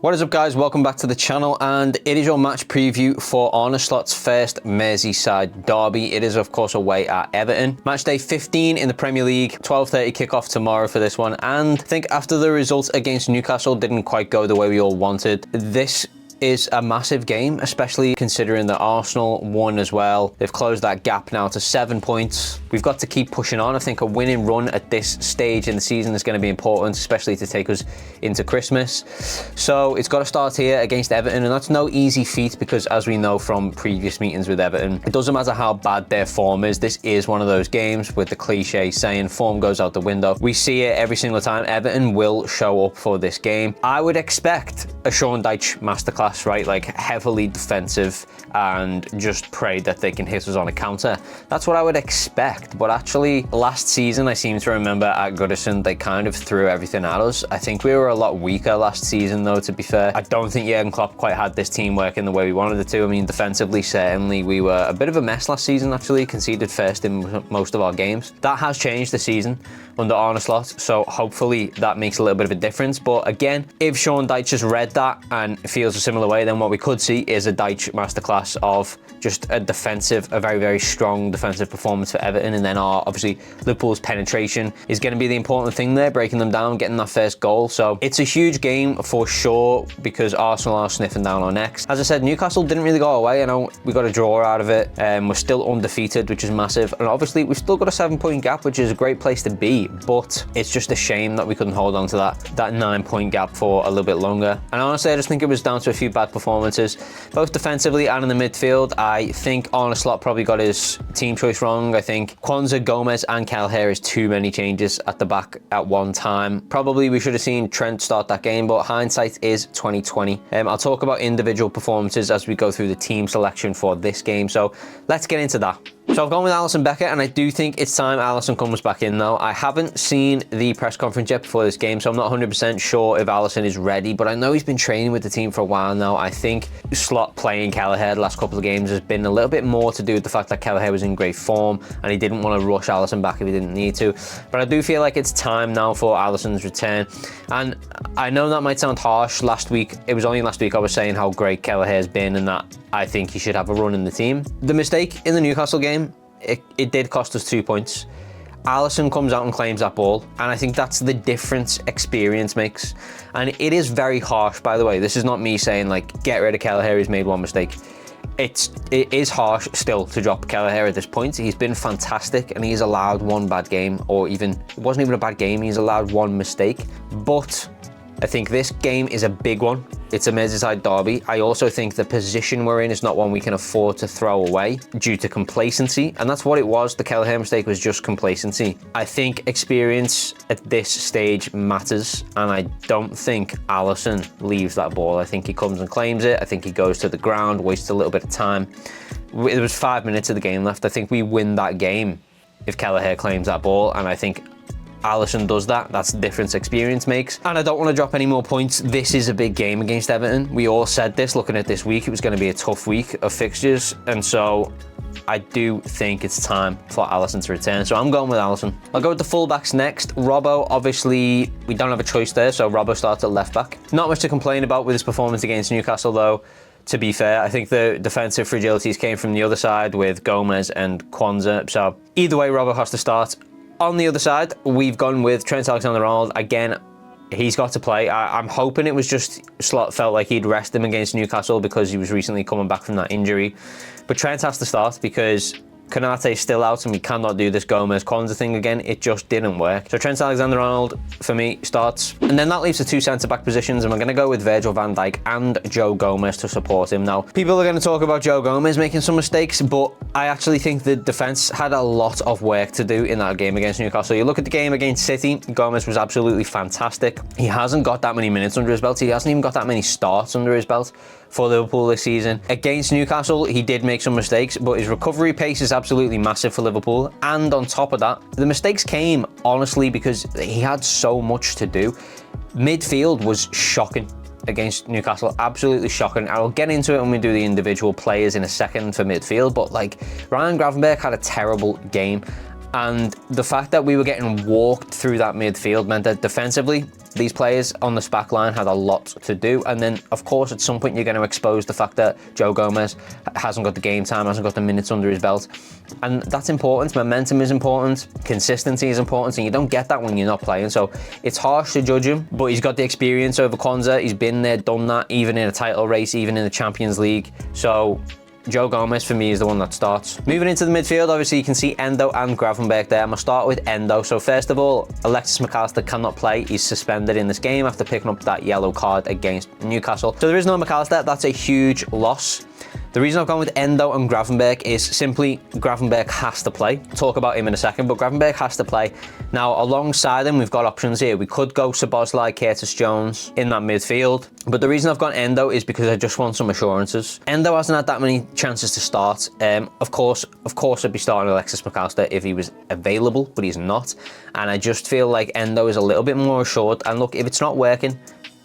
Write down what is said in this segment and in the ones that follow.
What is up, guys? Welcome back to the channel, and it is your match preview for Arne Slot's first Merseyside Derby. It is, of course, away at Everton. Match day 15 in the Premier League, 12:30 kickoff tomorrow for this one. And I think after the results against Newcastle didn't quite go the way we all wanted, this is a massive game, especially considering that Arsenal won as well. They've closed that gap now to 7 points. We've got to keep pushing on. I think a winning run at this stage in the season is going to be important, especially to take us into Christmas. So it's got to start here against Everton, and that's no easy feat because, as we know from previous meetings with Everton, it doesn't matter how bad their form is. This is one of those games with the cliche saying form goes out the window. We see it every single time. Everton will show up for this game. I would expect a Sean Dyche masterclass, right? Like heavily defensive and just pray that they can hit us on a counter. That's what I would expect. But actually, last season, I seem to remember at Goodison, they kind of threw everything at us. I think we were a lot weaker last season, though, to be fair. I don't think Jurgen Klopp quite had this team working the way we wanted it to. I mean, defensively, certainly, we were a bit of a mess last season, actually. Conceded first in most of our games. That has changed this season under Arne Slot, so hopefully that makes a little bit of a difference. But again, if Sean Dyche has read that and feels a similar way, then what we could see is a Dyche masterclass of just a very, very strong defensive performance for Everton. And then obviously Liverpool's penetration is going to be the important thing there, breaking them down, getting that first goal. So it's a huge game for sure because Arsenal are sniffing down our necks. As I said, Newcastle didn't really go away. I know we got a draw out of it. We're still undefeated, which is massive. And obviously we've still got a 7-point gap, which is a great place to be. But it's just a shame that we couldn't hold on to that 9-point gap for a little bit longer. And honestly, I just think it was down to a few bad performances, both defensively and in the midfield. I think Arne Slot probably got his team choice wrong. I think Kwanzaa, Gomez and Kelleher is too many changes at the back at one time. Probably we should have seen Trent start that game, but hindsight is 2020. I'll talk about individual performances as we go through the team selection for this game. So let's get into that. So I've gone with Alisson Becker, and I do think it's time Alisson comes back in now. I haven't seen the press conference yet before this game, so I'm not 100% sure if Alisson is ready, but I know he's been training with the team for a while now. I think Slot playing Kelleher the last couple of games has been a little bit more to do with the fact that Kelleher was in great form and he didn't want to rush Alisson back if he didn't need to. But I do feel like it's time now for Alisson's return. And I know that might sound harsh. It was only last week I was saying how great Kelleher has been and that I think he should have a run in the team. The mistake in the Newcastle game, it did cost us 2 points. Alisson comes out and claims that ball, and I think that's the difference experience makes. And it is very harsh, by the way. This is not me saying like get rid of Kelleher, he's made one mistake. It is harsh still to drop Kelleher at this point. He's been fantastic and he's allowed one bad game, or even it wasn't even a bad game, he's allowed one mistake. But I think this game is a big one. It's a Merseyside Derby. I also think the position we're in is not one we can afford to throw away due to complacency, and that's what it was. The Kelleher mistake was just complacency. I think experience at this stage matters, and I don't think Alisson leaves that ball. I think he comes and claims it. I think he goes to the ground, wastes a little bit of time. There was 5 minutes of the game left. I think we win that game if Kelleher claims that ball, and I think Alisson does that. That's the difference experience makes. And I don't want to drop any more points. This is a big game against Everton. We all said this looking at this week. It was going to be a tough week of fixtures. And so I do think it's time for Alisson to return. So I'm going with Alisson. I'll go with the fullbacks next. Robbo, obviously, we don't have a choice there. So Robbo starts at left back. Not much to complain about with his performance against Newcastle, though. To be fair, I think the defensive fragilities came from the other side with Gomez and Kwanzaa. So either way, Robbo has to start. On the other side, we've gone with Trent Alexander-Arnold. Again, he's got to play. I'm hoping it was just Slot felt like he'd rest him against Newcastle because he was recently coming back from that injury. But Trent has to start because Konate's still out and we cannot do this Gomez-Kwanzaa thing again. It just didn't work. So Trent Alexander-Arnold, for me, starts. And then that leaves the two centre-back positions, and we're going to go with Virgil van Dijk and Joe Gomez to support him. Now, people are going to talk about Joe Gomez making some mistakes, but I actually think the defence had a lot of work to do in that game against Newcastle. You look at the game against City, Gomez was absolutely fantastic. He hasn't got that many minutes under his belt. He hasn't even got that many starts under his belt for Liverpool this season. Against Newcastle, he did make some mistakes, but his recovery pace is absolutely massive for Liverpool. And on top of that, the mistakes came, honestly, because he had so much to do. Midfield was shocking against Newcastle, absolutely shocking. I'll get into it when we do the individual players in a second for midfield, but like Ryan Gravenberch had a terrible game. And the fact that we were getting walked through that midfield meant that defensively, these players on this back line had a lot to do. And then, of course, at some point, you're going to expose the fact that Joe Gomez hasn't got the game time, hasn't got the minutes under his belt. And that's important. Momentum is important. Consistency is important. And you don't get that when you're not playing. So it's harsh to judge him, but he's got the experience over Kwanzaa. He's been there, done that, even in a title race, even in the Champions League. So Joe Gomez, for me, is the one that starts. Moving into the midfield, obviously, you can see Endo and Gravenberch there. I'm going to start with Endo. So first of all, Alexis McAllister cannot play. He's suspended in this game after picking up that yellow card against Newcastle. So there is no McAllister. That's a huge loss. The reason I've gone with Endo and Gravenberch is simply Gravenberch has to play. I'll talk about him in a second, but Gravenberch has to play. Now, alongside him, we've got options here. We could go Szoboszlai, Curtis Jones in that midfield. But the reason I've gone Endo is because I just want some assurances. Endo hasn't had that many chances to start. Of course, I'd be starting Alexis McAllister if he was available, but he's not. And I just feel like Endo is a little bit more assured. And look, if it's not working,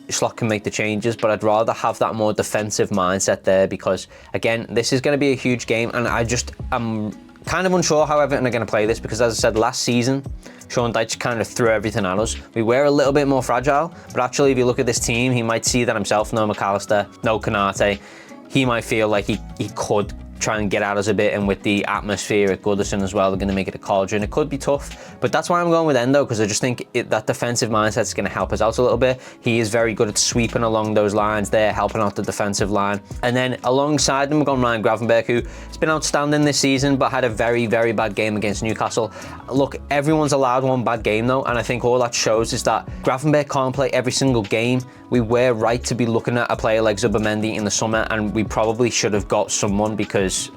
Slot can make the changes, but I'd rather have that more defensive mindset there because, again, this is going to be a huge game, and I'm kind of unsure how Everton are going to play this because, as I said, last season, Sean Dyche kind of threw everything at us. We were a little bit more fragile, but actually, if you look at this team, he might see that himself. No McAllister, no Konate. He might feel like he could try and get at us a bit, and with the atmosphere at Goodison as well, they're going to make it a cauldron. It could be tough, but that's why I'm going with Endo, because I just think that defensive mindset is going to help us out a little bit. He is very good at sweeping along those lines there, helping out the defensive line. And then alongside them, we've got Ryan Gravenberch, who has been outstanding this season, but had a very, very bad game against Newcastle. Look, everyone's allowed one bad game though, and I think all that shows is that Gravenberch can't play every single game. We were right to be looking at a player like Zubimendi in the summer, and we probably should have got someone, because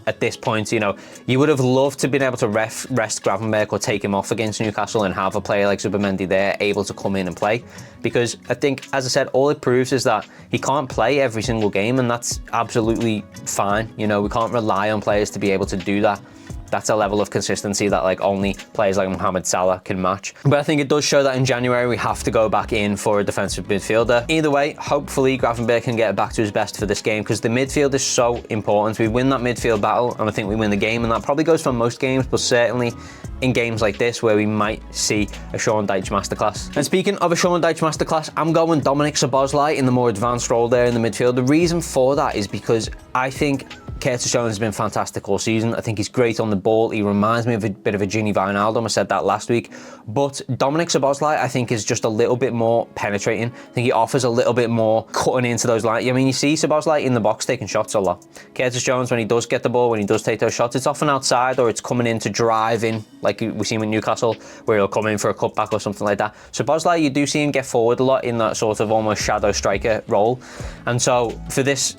at this point, you know, you would have loved to have been able to rest Gravenberch or take him off against Newcastle and have a player like Zubimendi there able to come in and play. Because I think, as I said, all it proves is that he can't play every single game, and that's absolutely fine. You know, we can't rely on players to be able to do that. That's a level of consistency that like only players like Mohamed Salah can match. But I think it does show that in January we have to go back in for a defensive midfielder. Either way, hopefully Gravenberch can get back to his best for this game, because the midfield is so important. We win that midfield battle and I think we win the game, and that probably goes for most games, but certainly in games like this where we might see a Sean Dyche masterclass. And speaking of a Sean Dyche masterclass, I'm going Dominic Szoboszlai in the more advanced role there in the midfield. The reason for that is because I think Curtis Jones has been fantastic all season. I think he's great on the ball. He reminds me of a bit of a Gini Wijnaldum. I said that last week. But Dominic Szoboszlai, I think, is just a little bit more penetrating. I think he offers a little bit more cutting into those lines. I mean, you see Szoboszlai in the box taking shots a lot. Curtis Jones, when he does get the ball, when he does take those shots, it's often outside or it's coming in to drive in, like we see with Newcastle, where he'll come in for a cutback or something like that. Szoboszlai, you do see him get forward a lot in that sort of almost shadow striker role. And so for this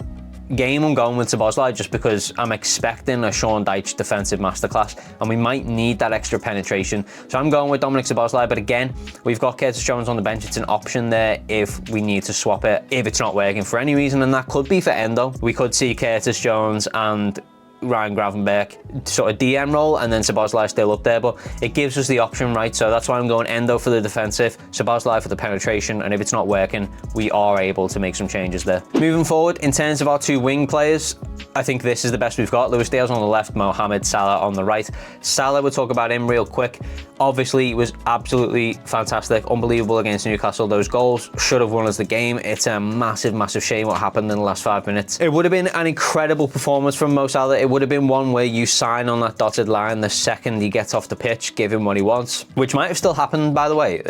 game, I'm going with Szoboszlai just because I'm expecting a Sean Dyche defensive masterclass, and we might need that extra penetration. So I'm going with Dominic Szoboszlai, but again, we've got Curtis Jones on the bench. It's an option there if we need to swap it, if it's not working for any reason, and that could be for Endo. We could see Curtis Jones and Ryan Gravenberch sort of DM role, and then Szoboszlai still up there, but it gives us the option, right? So that's why I'm going Endo for the defensive, Szoboszlai for the penetration, and if it's not working, we are able to make some changes there. Moving forward, in terms of our two wing players, I think this is the best we've got. Luis Diaz on the left, Mohamed Salah on the right. Salah, we'll talk about him real quick. Obviously, he was absolutely fantastic, unbelievable against Newcastle. Those goals should have won us the game. It's a massive, massive shame what happened in the last 5 minutes. It would have been an incredible performance from Mo Salah. It would have been one where you sign on that dotted line the second he gets off the pitch, give him what he wants, which might have still happened, by the way.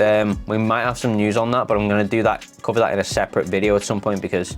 We might have some news on that, but I'm going to cover that in a separate video at some point, because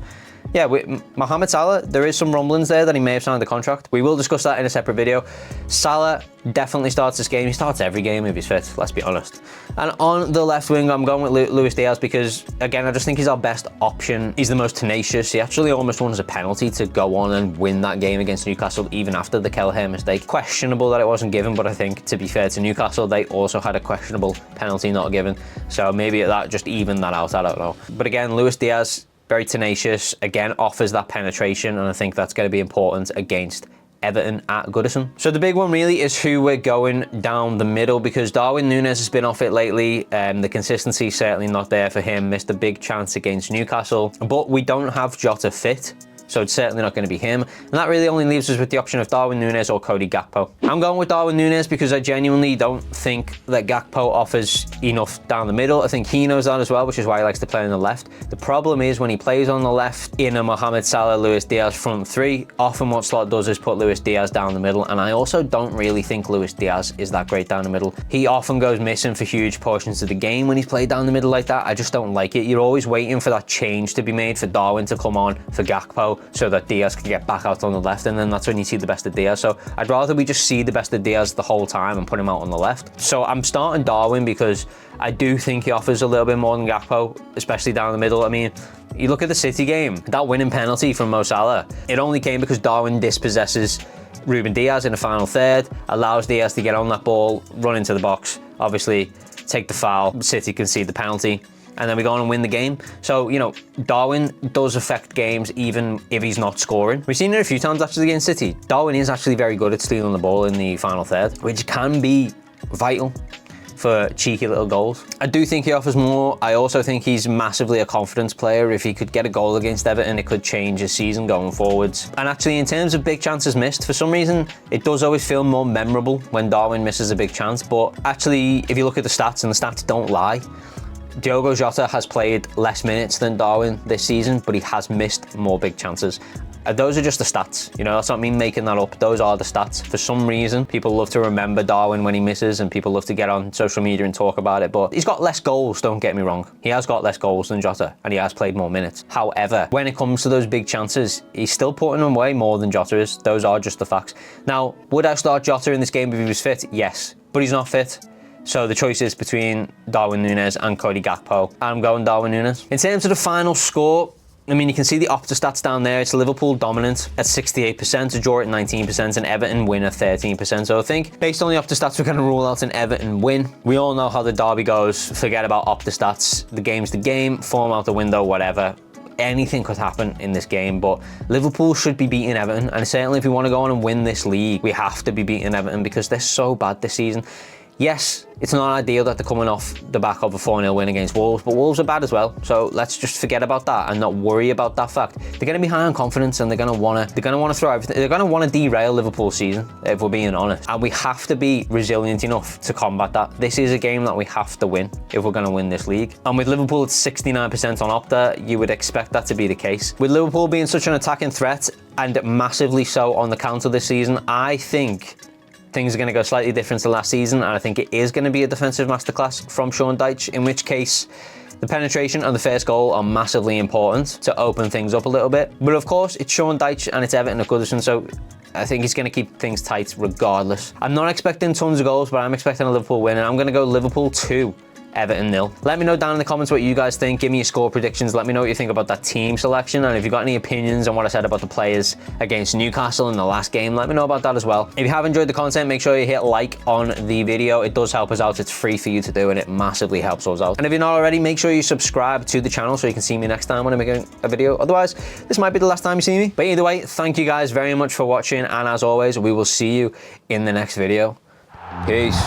yeah, with Mohamed Salah, there is some rumblings there that he may have signed the contract. We will discuss that in a separate video. Salah definitely starts this game. He starts every game if he's fit, let's be honest. And on the left wing, I'm going with Luis Diaz because, again, I just think he's our best option. He's the most tenacious. He actually almost won as a penalty to go on and win that game against Newcastle, even after the Kelleher mistake. Questionable that it wasn't given, but I think, to be fair to Newcastle, they also had a questionable penalty not given. So maybe that just evened that out, I don't know. But again, Luis Diaz, very tenacious, again, offers that penetration, and I think that's going to be important against Everton at Goodison. So the big one really is who we're going down the middle, because Darwin Núñez has been off it lately. The consistency certainly not there for him. Missed a big chance against Newcastle, but we don't have Jota fit. so it's certainly not going to be him. And that really only leaves us with the option of Darwin Núñez or Cody Gakpo. I'm going with Darwin Núñez because I genuinely don't think that Gakpo offers enough down the middle. I think he knows that as well, which is why he likes to play on the left. The problem is when he plays on the left in a Mohamed Salah, Luis Diaz front three, often what Slot does is put Luis Diaz down the middle, and I also don't really think Luis Diaz is that great down the middle. He often goes missing for huge portions of the game when he's played down the middle like that. I just don't like it. You're always waiting for that change to be made, for Darwin to come on for Gakpo so that Diaz can get back out on the left, and then that's when you see the best of Diaz. So I'd rather we just see the best of Diaz the whole time and put him out on the left. So I'm starting Darwin because I do think he offers a little bit more than Gakpo, especially down the middle. I mean, you look at the City game, that winning penalty from Mo Salah, it only came because Darwin dispossesses Ruben Diaz in the final third, allows Diaz to get on that ball, run into the box, obviously take the foul, City concede the penalty, and then we go on and win the game. So, you know, Darwin does affect games even if he's not scoring. We've seen it a few times actually against City. Darwin is actually very good at stealing the ball in the final third, which can be vital for cheeky little goals. I do think he offers more. I also think he's massively a confidence player. If he could get a goal against Everton, it could change his season going forwards. And actually, in terms of big chances missed, for some reason, it does always feel more memorable when Darwin misses a big chance. But actually, if you look at the stats, and the stats don't lie, Diogo Jota has played less minutes than Darwin this season, but he has missed more big chances. Those are just the stats, you know, that's not me making that up. Those are the stats. For some reason, people love to remember Darwin when he misses, and people love to get on social media and talk about it, but he's got less goals, don't get me wrong. He has got less goals than Jota, and he has played more minutes. However, when it comes to those big chances, he's still putting them away more than Jota is. Those are just the facts. Now, would I start Jota in this game if he was fit? Yes, but he's not fit. So the choice is between Darwin Núñez and Cody Gakpo. I'm going Darwin Núñez. In terms of the final score, I mean, you can see the Opta stats down there. It's Liverpool dominant at 68%, a draw at 19%, and Everton win at 13%. So I think, based on the Opta stats, we're going to rule out an Everton win. We all know how the derby goes. Forget about Opta stats. The game's the game, form out the window, whatever. Anything could happen in this game, but Liverpool should be beating Everton. And certainly if we want to go on and win this league, we have to be beating Everton because they're so bad this season. Yes, it's not ideal that they're coming off the back of a 4-0 win against Wolves, but Wolves are bad as well. So let's just forget about that and not worry about that fact. They're going to be high on confidence, and they're going to want to throw everything. They're going to want to derail Liverpool's season, if we're being honest. And we have to be resilient enough to combat that. This is a game that we have to win if we're going to win this league. And with Liverpool at 69% on Opta, you would expect that to be the case. With Liverpool being such an attacking threat, and massively so on the counter this season, I think things are going to go slightly different to last season, and I think it is going to be a defensive masterclass from Sean Dyche, in which case the penetration and the first goal are massively important to open things up a little bit. But of course, it's Sean Dyche and it's Everton at Goodison, so I think he's going to keep things tight regardless. I'm not expecting tons of goals, but I'm expecting a Liverpool win, and I'm going to go Liverpool 2. Everton 0. Let me know down in the comments what you guys think. Give me your score predictions. Let me know what you think about that team selection, and if you've got any opinions on what I said about the players against Newcastle in the last game, let me know about that as well. If you have enjoyed the content, make sure you hit like on the video. It does help us out. It's free for you to do, and it massively helps us out. And if you're not already, make sure you subscribe to the channel so you can see me next time when I make a video. Otherwise, this might be the last time you see me. But either way, thank you guys very much for watching, and as always, we will see you in the next video. Peace.